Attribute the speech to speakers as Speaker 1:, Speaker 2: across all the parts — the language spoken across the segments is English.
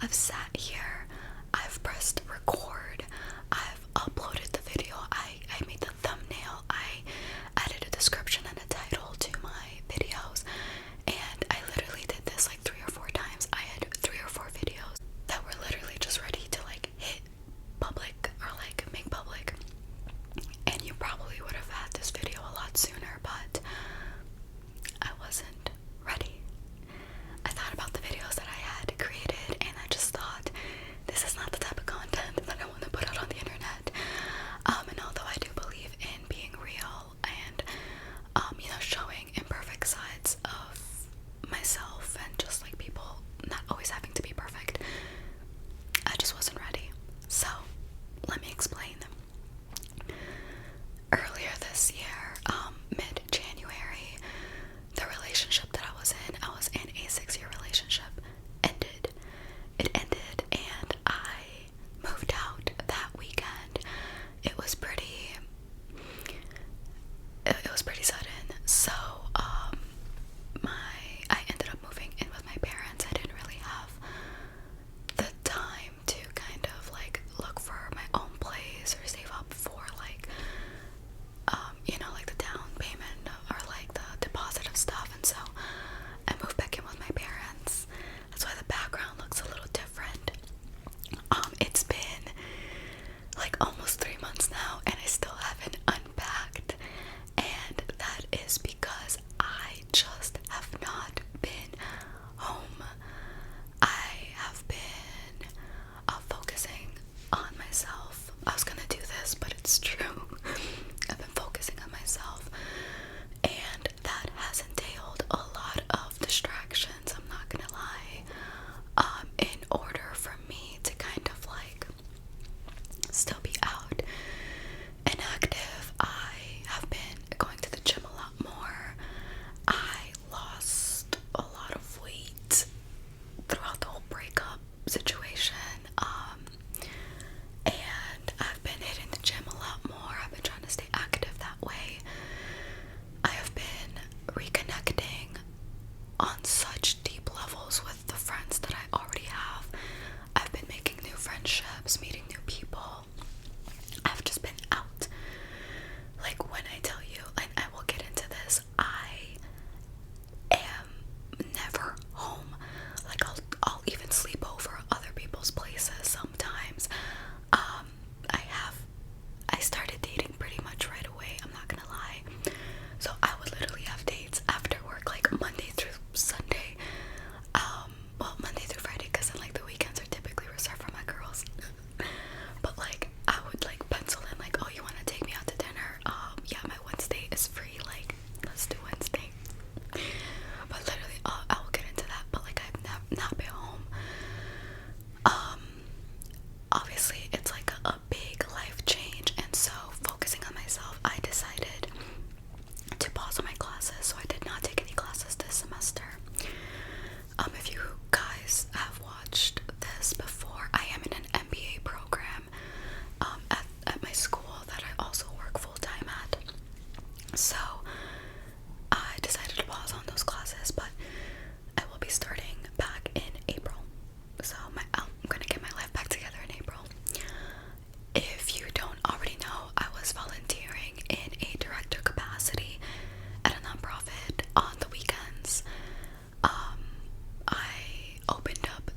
Speaker 1: I've sat here, I've pressed record, I've uploaded the video, I made the thumbnail, I added a description and a title to my videos, and I literally did this like 3 or 4 times. I had 3 or 4 videos that were literally just ready to like hit public or like make public, and you probably would have had this video a lot sooner, but I wasn't ready. I thought about the videos that I had created, and I just thought, this is not the type of content that I want to put out on the internet. And although I do believe in being real and, showing imperfect sides of myself and just like people not always having to be perfect, I just wasn't ready. So, let me explain. Earlier this year, mid-January, the relationship that I was in a 6-year relationship, ended. It ended, and I moved out that weekend. It was pretty sudden. So, I ended up moving in with my parents. I didn't really have the time to kind of like look for my own place or save up for like like the down payment or like the deposit of stuff, and so I moved back in with my parents. That's why the background looks a little different. It's been like almost 3 months now, and I still haven't unpacked, and that is because I just have not been home. I have been focusing on myself. I was gonna do this, but it's true. I've been focusing on myself, and that has entailed a lot of distractions, I'm not gonna lie. In order for me to kind of like still be out and active, I have been going to the gym a lot more. I lost a lot of weight throughout the whole breakup situation, and I've been hitting the gym a lot more. I've been trying to stay active that way. I have been reconnecting on such deep levels with the friends that I already have. I've been making new friendships, meeting new people. I've just been out. Like, when I tell you, and I will get into this, I am never home. Like, I'll even sleep over other people's places sometimes. I started dating pretty much right away, I'm not gonna lie. So I would literally have dates after work, like Monday through Sunday. Well, Monday through Friday, because then like the weekends are typically reserved for my girls. But like, I would like pencil in like, oh, you want to take me out to dinner? Yeah, my Wednesday is free, like, let's do Wednesday. But literally, I will get into that, but like, I've not been home. Obviously it's like a big life change, and so focusing on myself, I decided to pause on my classes, so I did not take any classes this semester. If you guys have watched this before, I am in an MBA program at my school that I also work full-time at. So I decided to pause on those classes, but I will be starting back in April. So I'm gonna get my life back together in April. If you don't already know, I was volunteering in a director capacity at a nonprofit on the weekends. I opened up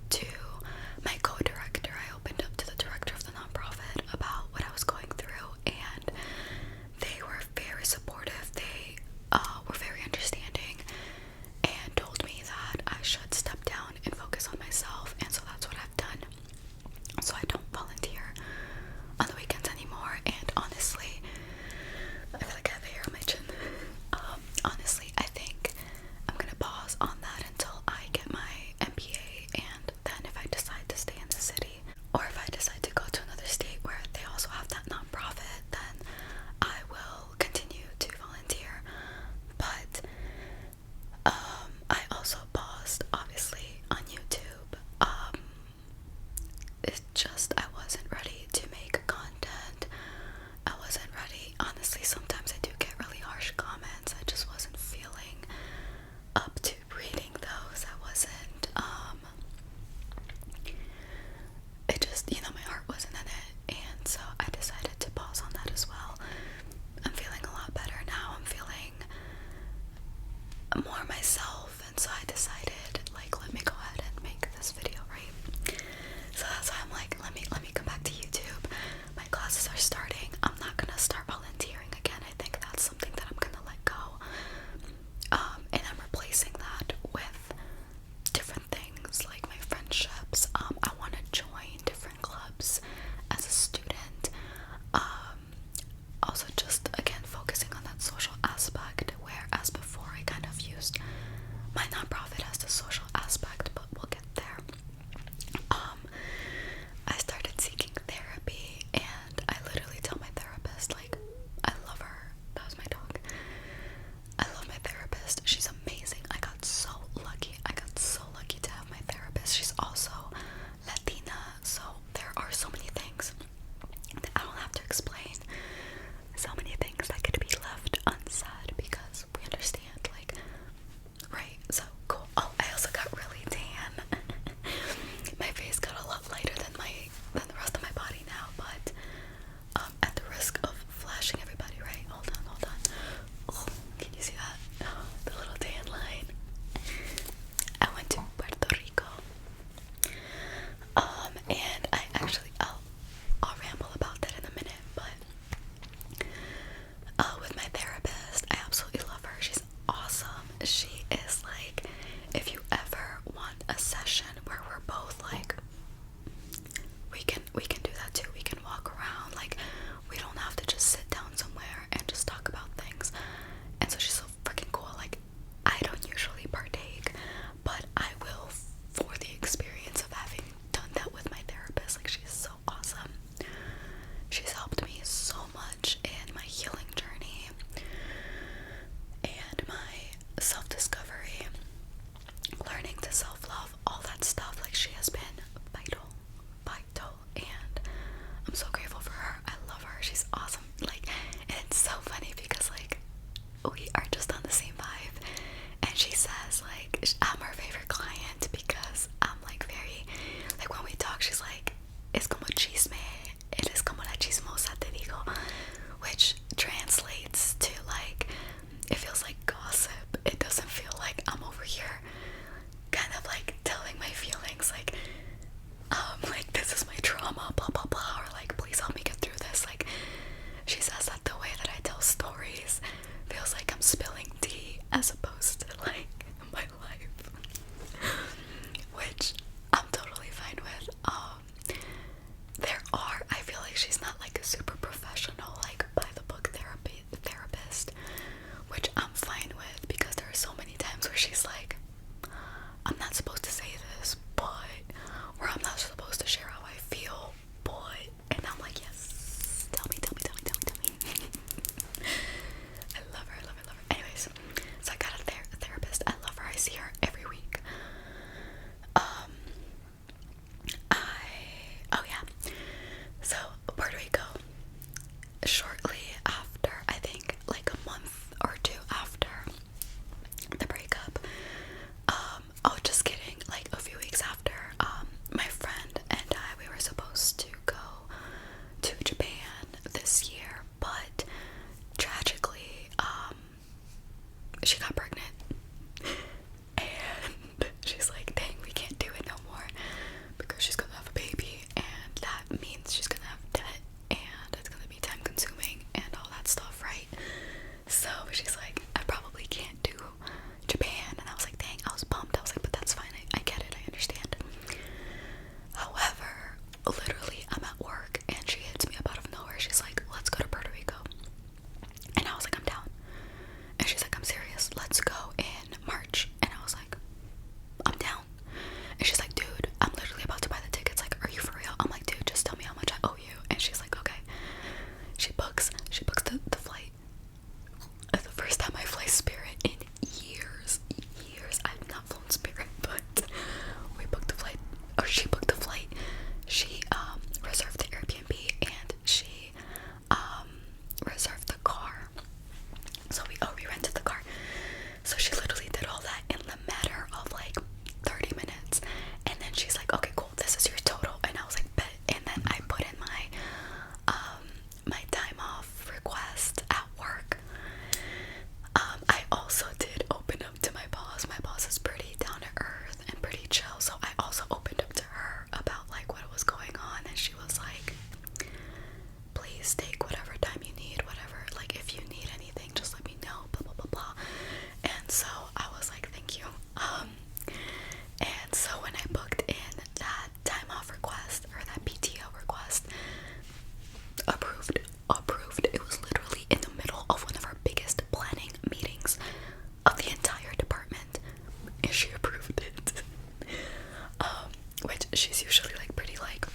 Speaker 1: she's usually like pretty like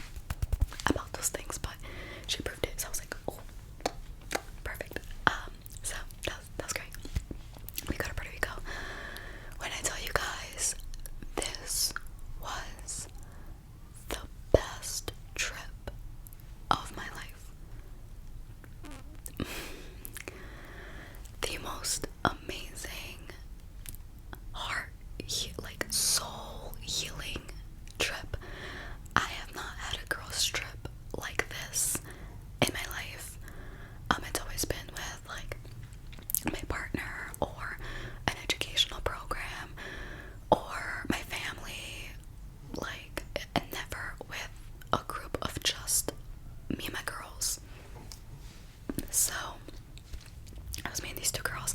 Speaker 1: about those things, but she proved it. So I was like, oh, perfect. So that was great. We go to Puerto Rico. When I tell you guys, this was the best trip of my life. The most amazing like soul healing trip. I have not had a girls trip like this in my life. It's always been with like my partner or an educational program or my family, like, and never with a group of just me and my girls. So I was me and these two girls.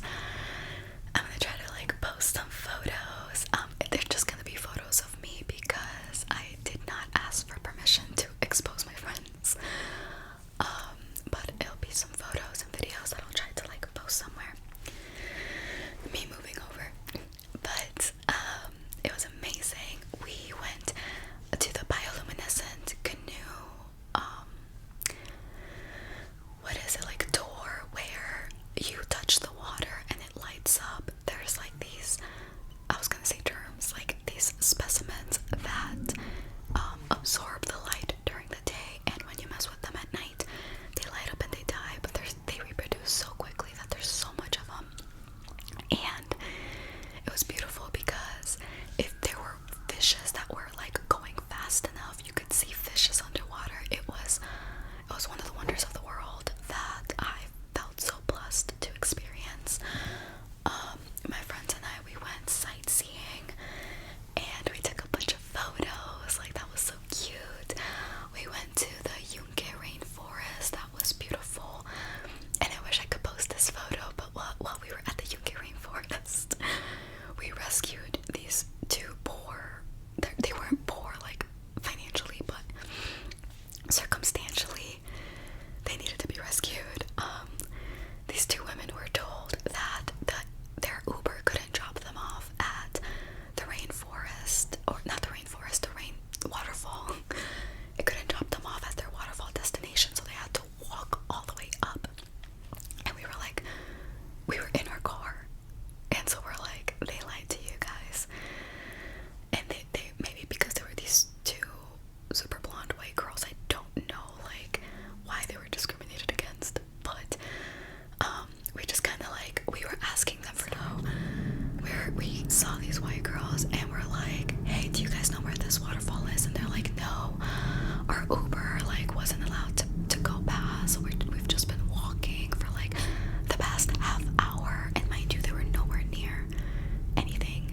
Speaker 1: I'm gonna try to like post some photos. They're just gonna be photos of me because I did not ask for permission to expose my friends. But it'll be some photos and videos that I'll try to like post somewhere. Me moving over. But it was amazing. We went to the bioluminescent canoe what is it, like tour where you touch the water and it lights up. There's like these, I was gonna say terms, like these specimens that absorb the light during the day, and when you mess with them at night, they light up and they die, but they reproduce so quickly that there's so much of them. And it was beautiful because if there were fishes that were like going fast enough, you could see fishes underwater. It was one of the wonders of the world that I felt so blessed to experience. My friends and I, we went sightseeing and we took a bunch of photos. Like, that was so cute. We went to the Yunque rainforest. That was beautiful. And I wish I could post this photo, but while we were at the Yunque rainforest, we rescued these two poor, they weren't poor like financially, but circumstantially they needed to be rescued. These two women were told that their Uber couldn't drop them off at the rainforest, or not the rainforest, the waterfall. It couldn't drop them off at their waterfall destination, so they had to walk all the way up. And we were in our car, and so we're like, they lied to you guys. And they maybe because there were these two super blonde white girls, I don't know like why they were discriminated against, but we just kind of like, we were asking them for no, where we saw these white girls and we're like, hey, do you guys know where this waterfall is? And they're like, no, our Uber like wasn't allowed to go past, so we've just been walking for like the past half hour. And mind you, they were nowhere near anything.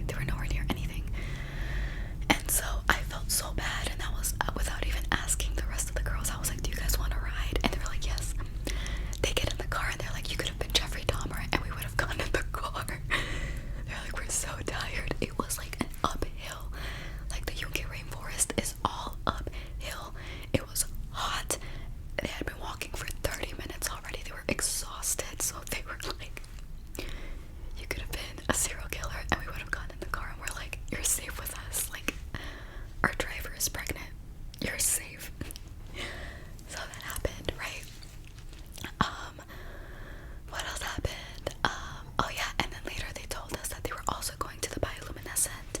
Speaker 1: And so I felt so bad, and that was without even asking the rest of the girls. I was like, do you guys want to ride? And they were like, yes. They get in the car and they're like, you could have been Jeffrey Dahmer and we would have gone in the car. They're like, we're so tired. It was like an uphill. Like, the Yunque rainforest is all uphill. It was hot. They had been walking for 30 minutes already. They were exhausted, so they were like, you could have been a serial killer and we would have gone in the car. And we're like, you're safe with us. Like, our driver is pregnant. You're safe. So that happened, right? What else happened? Oh yeah, and then later they told us that they were also going to the bioluminescent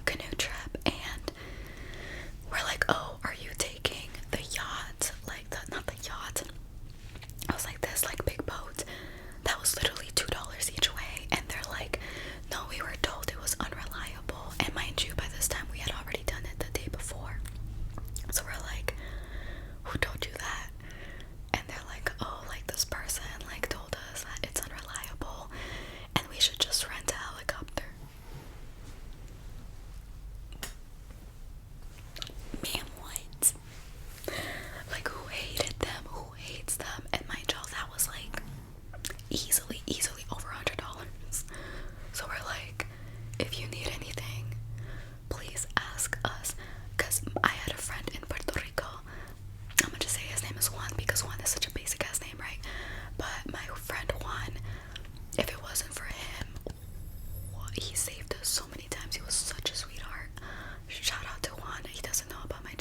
Speaker 1: canoe trip, and we're like, oh, are you taking the yacht? Like, not the yacht. I was like, this like big boat that was literally $2 each way, and they're like, no, we were told it was unreliable. And mind you, by this time we had already done it the day before. So we're like, who told you that? And they're like, oh, like this person like told us that it's unreliable and we should just rent a helicopter. Man, what? Like, who hated them? Who hates them? And mind y'all, that was like easily over $100. So we're like, if you need anything, please ask us. Because I had a friend in Puerto Rico. I'm gonna just say his name is Juan because Juan is such a basic ass name, right? But my friend Juan, if it wasn't for him, he saved us so many times. He was such a sweetheart. Shout out to Juan. He doesn't know about my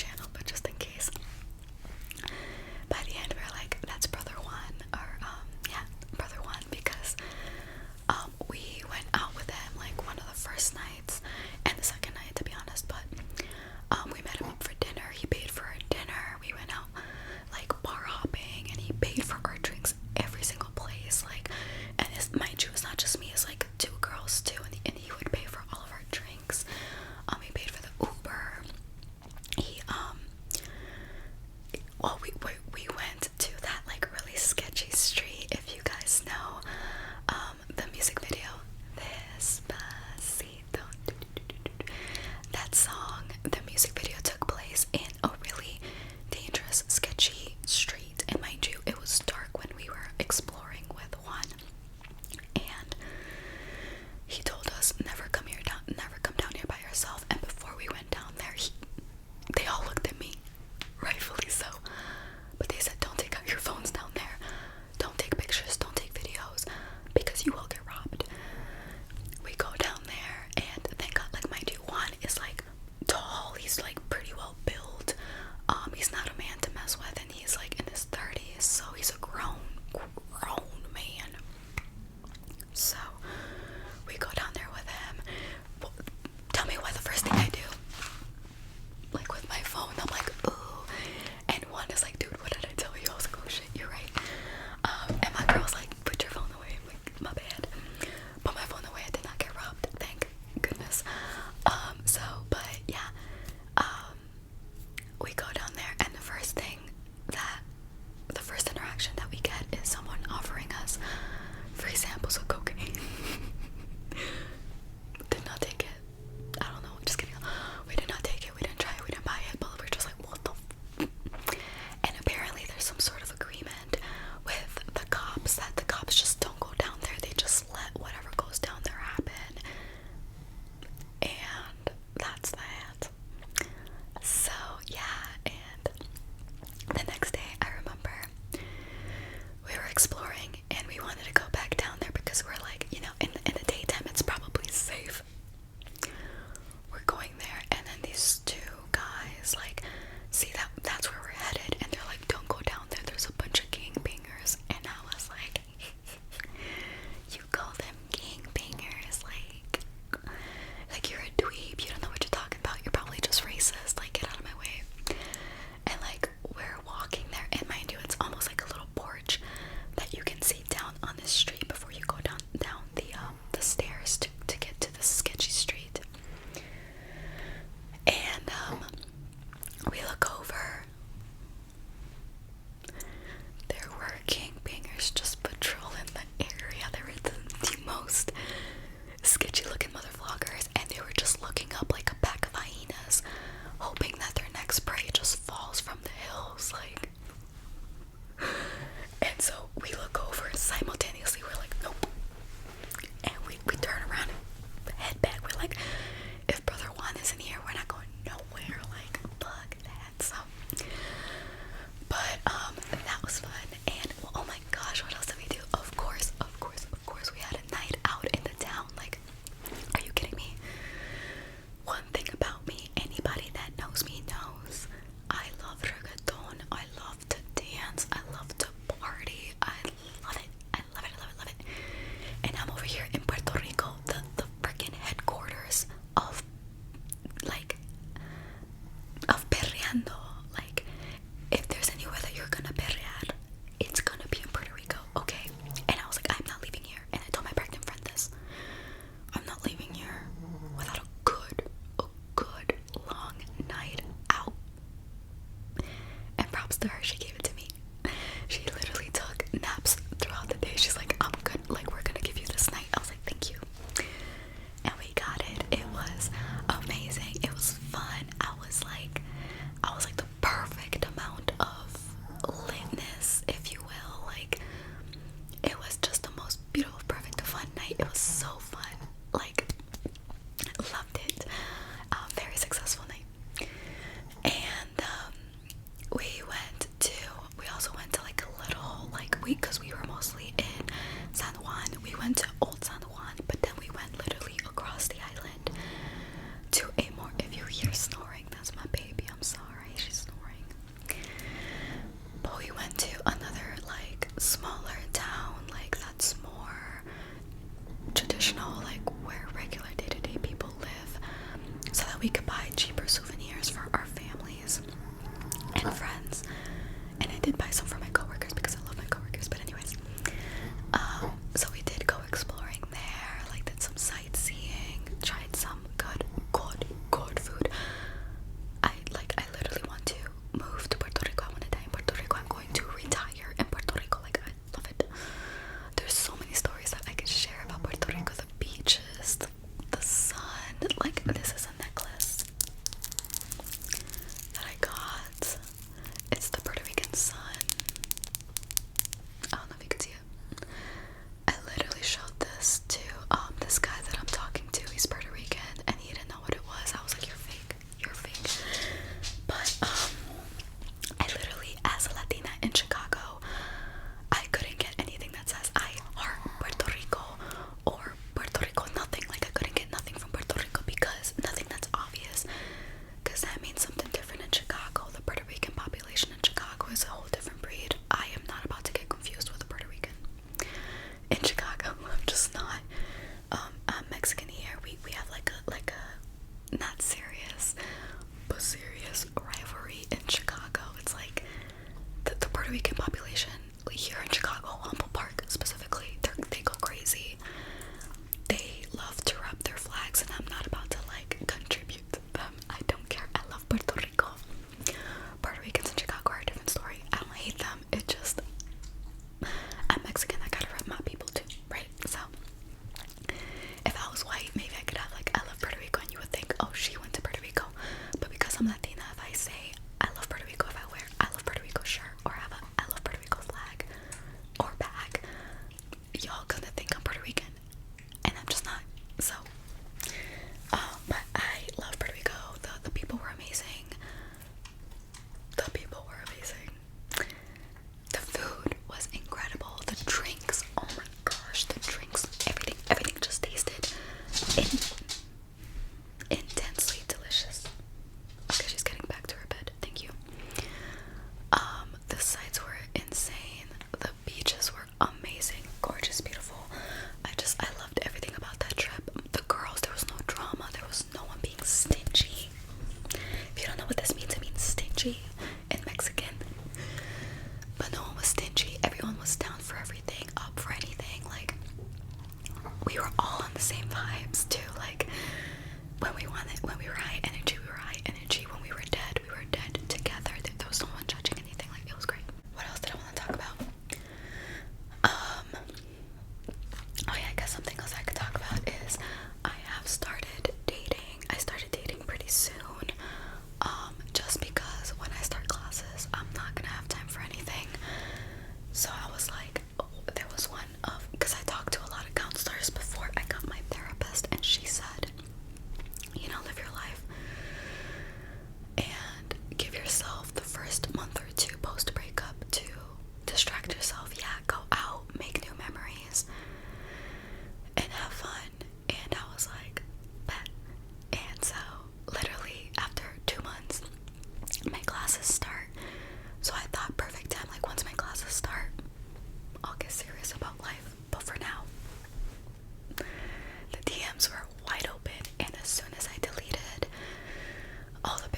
Speaker 1: we look over. There were gangbangers just patrolling the area. They were the most sketchy looking mother vloggers, and they were just looking up like a pack of hyenas, hoping that their next prey just falls from the hills, like. And so we look over simultaneously. We're like, nope. And we turn around and head back. We're like, if Brother Juan isn't here, we're not going nowhere. Like, fuck that. So, but that was fun. And well, oh my gosh, what else did we do? Of course, we had a night out in the town. Like, are you kidding me? One thing about me, anybody that knows me knows, I love reggaeton. I love to dance. I love to party. I love it. I love it. I love it. Love it. And I'm over here in Puerto Rico, the freaking headquarters of perreando. Like, if there's anywhere that you're gonna perrear, it's gonna be in Puerto Rico, okay? And I was like, I'm not leaving here. And I told my pregnant friend this. I'm not leaving here without a good long night out. And props to her, she gave it to me. She literally took naps throughout the day. She's like, I'm good, like, we're gonna give you this night. I was like, thank you. And we got it. It was amazing. It was fun. I was like the perfect amount of litness, if you will. Like, it was just the most beautiful, perfect, fun night. It was so fun. Like, loved it. Very successful night. And we also went to like a little, like, because we were mostly in San Juan. We went to Old San Juan, but then we went literally across the island to a more, if you hear snoring, that's my baby, I'm sorry, she's snoring. But we went to another like smaller town, like that's more traditional, like where regular day-to-day people live, so that we could buy cheaper souvenirs for our families and friends. And I did buy some for my coworkers because I love my coworkers. But anyways, so we did go exploring there, like did some sightseeing, tried some good food. I literally want to move to Puerto Rico. I want to die in Puerto Rico. I'm going to retire in Puerto Rico. Like, I love it. There's so many stories that I could share about Puerto Rico. The beaches, the sun. Like, this is a necklace that I got. It's the Puerto Rican sun. I don't know if you can see it. I literally showed this to this guy that I'm talking to. He's Puerto Rican and he didn't know what it was. I was like, you're fake. But I literally, as a Latina in Chicago, I couldn't get anything that says I heart Puerto Rico or Puerto Rico nothing. Like, I couldn't get nothing from Puerto Rico because nothing that's obvious, because that means something different in Chicago. The Puerto Rican population in Chicago is a whole different breed. I am not about to get confused with a Puerto Rican in Chicago. I'm just not. I'm Mexican here. We have like a not serious but serious rivalry in Chicago. It's like the Puerto Rican population here in Chicago, Humboldt Park specifically, they go crazy. They love to rub their flags, and I'm not about to like contribute to them. I don't care. I love Puerto Rico. Puerto Ricans in Chicago are a different story. I don't hate them. It just, I'm Mexican. I gotta rep my people too, right? So if I was white, maybe I could have like, I love Puerto Rico, and you would think, oh, she went to Puerto Rico. But because I'm Latina, if I say I love Puerto Rico, if I wear I love Puerto Rico shirt or have a I love Puerto Rico flag or bag, y'all gonna think I'm Puerto Rican, and I'm just not. So but I love Puerto Rico. The people were amazing. The people were amazing. The food was incredible. The drinks, oh my gosh, the drinks, everything just tasted intensely delicious. Okay, she's getting back to her bed. Thank you. The sights were insane. The beaches were amazing, gorgeous, beautiful. I loved everything about that trip. The girls, there was no drama. There was no one being stingy. If you don't know what this means, it means stingy in Mexican. But no one was stingy. Everyone was down for everything, up for anything. Like, we were all on the same vibes too. Like, when we were high energy, we were high energy. When we were dead, we were dead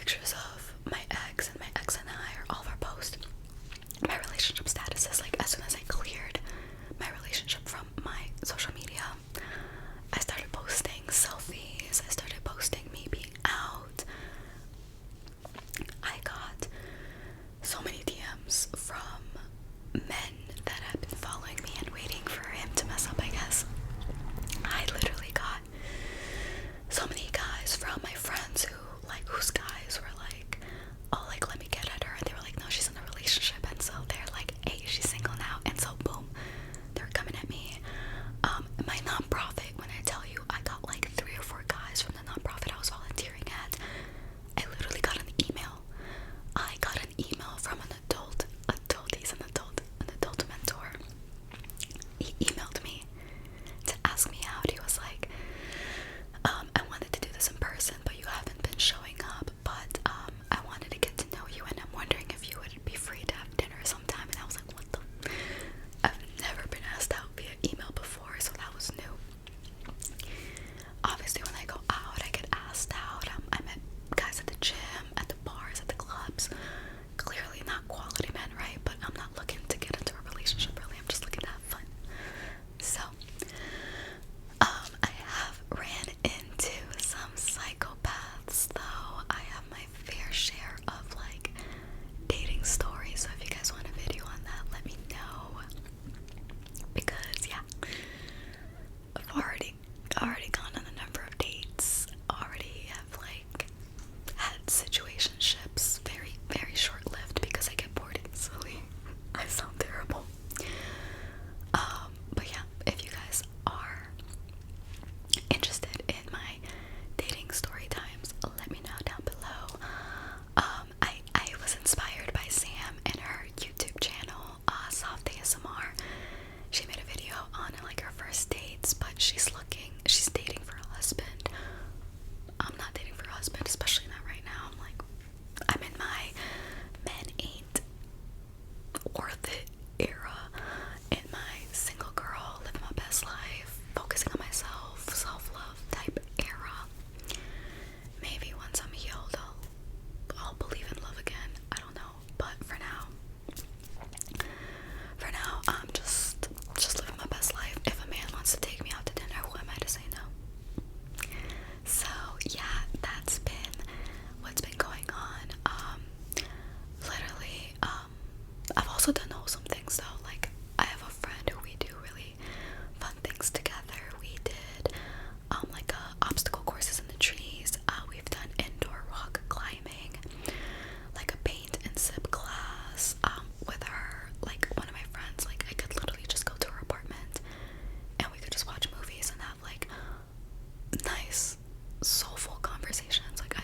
Speaker 1: pictures of my ex, and my ex and I, or all of our posts, my relationship statuses, like as soon as I cleared my relationship from my social media, I started posting selfies, I started posting me being out. I got so many DMs from men that have been following me and waiting for him to mess up, I guess. I literally got so many guys from my friends whose guys were like, oh, like, let me get at her, and they were like, no, she's in a relationship, and so they're like, hey, she's single now, and so boom, they're coming at me. My nonprofit, when I tell you, I got like 3 or 4 guys from the nonprofit I was volunteering at. I literally got an email. I got an email from an adult, he's an adult mentor. He emailed me to ask me out. He was like, I wanted to do this in person, but you haven't been showing up, but I wanted to get to know you, and I'm wondering if you would be free to have dinner sometime. And I was like, what the? I've never been asked out via email before, so that was new. Obviously, when I go out, I get asked out. I met guys at the gym, at the bars, at the clubs. Clearly not quality men, right? But I'm not looking to get into a relationship, really. I'm just looking to have fun. So, I have ran into some psychopaths, though. I have my fair share of, like, dating stories. So if you guys want a video on that, let me know. Because, yeah, I've already gone on a number of dates. Already have, like, had situationships. Very, very short-lived because I get bored easily. I sound terrible. But yeah, if you guys are interested in my dating story times, let me know down below. I was inspired by Sam and her YouTube channel, Soft ASMR. She made a video on like her first dates, but she's dating for a husband. I'm not dating for a husband, especially not right now. I'm in my men ain't worth it era, in my single girl, living my best life, focusing on myself, self-love type era. Maybe once I'm healed, I'll believe in love again. I don't know, but for now, I'm just living my best life. If a man wants to take me out to dinner, who am I to say no? So yeah, that's been what's been going on. Literally, I've also done wholesome things though. Like, I have a friend who we do really fun things together. We did like obstacle courses in the trees. We've done indoor rock climbing, like a paint and sip class with her. Like, one of my friends, like, I could literally just go to her apartment and we could just watch movies and have like nice soulful conversations. Like,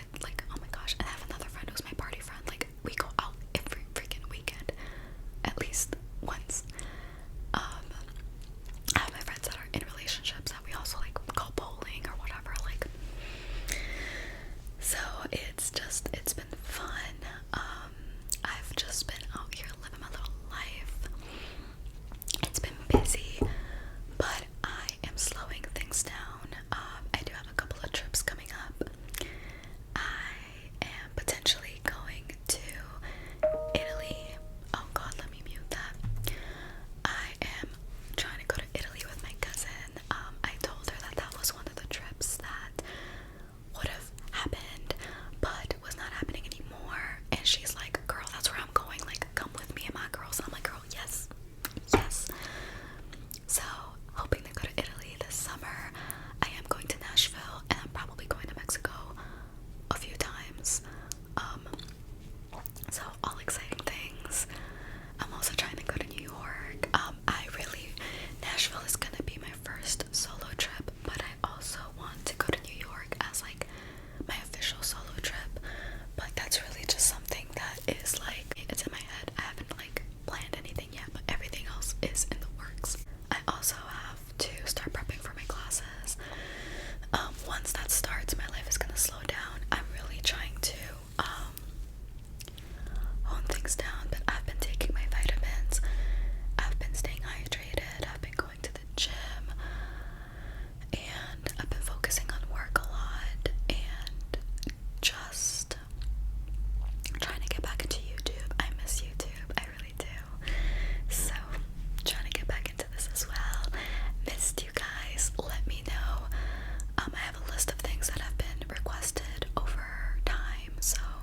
Speaker 1: oh my gosh. And I have another friend who's my party friend. Like, we go out every freaking weekend, at least once. I have my friends that are in relationships that we also like go bowling or whatever. Like, so it's been fun. I've just been out here living my little life. It's been busy, but I am slowing things down. I do have a couple of trips coming up. I am potentially going to Italy. Oh god, let me mute that. I am trying to go to Italy with my cousin. I told her that was one of the trips that would have happened, but was not happening anymore. And she's like, girl, that's where I'm going. Like, come with me and my girls. I'm like, girl, yes. So, hoping to go to Italy this summer. I am going to Nashville, and I'm probably going to Mexico a few times. So all exciting things. I'm also trying to go to New York. Nashville is gonna be my first solo trip, but I also want to go to New York as like my official solo trip. But that's really just something that is like, it's in my head. I haven't like planned anything yet, but everything else is in the works. I also have to start prepping for my classes. Once that starts, my life is gonna slow down. I'm really trying to So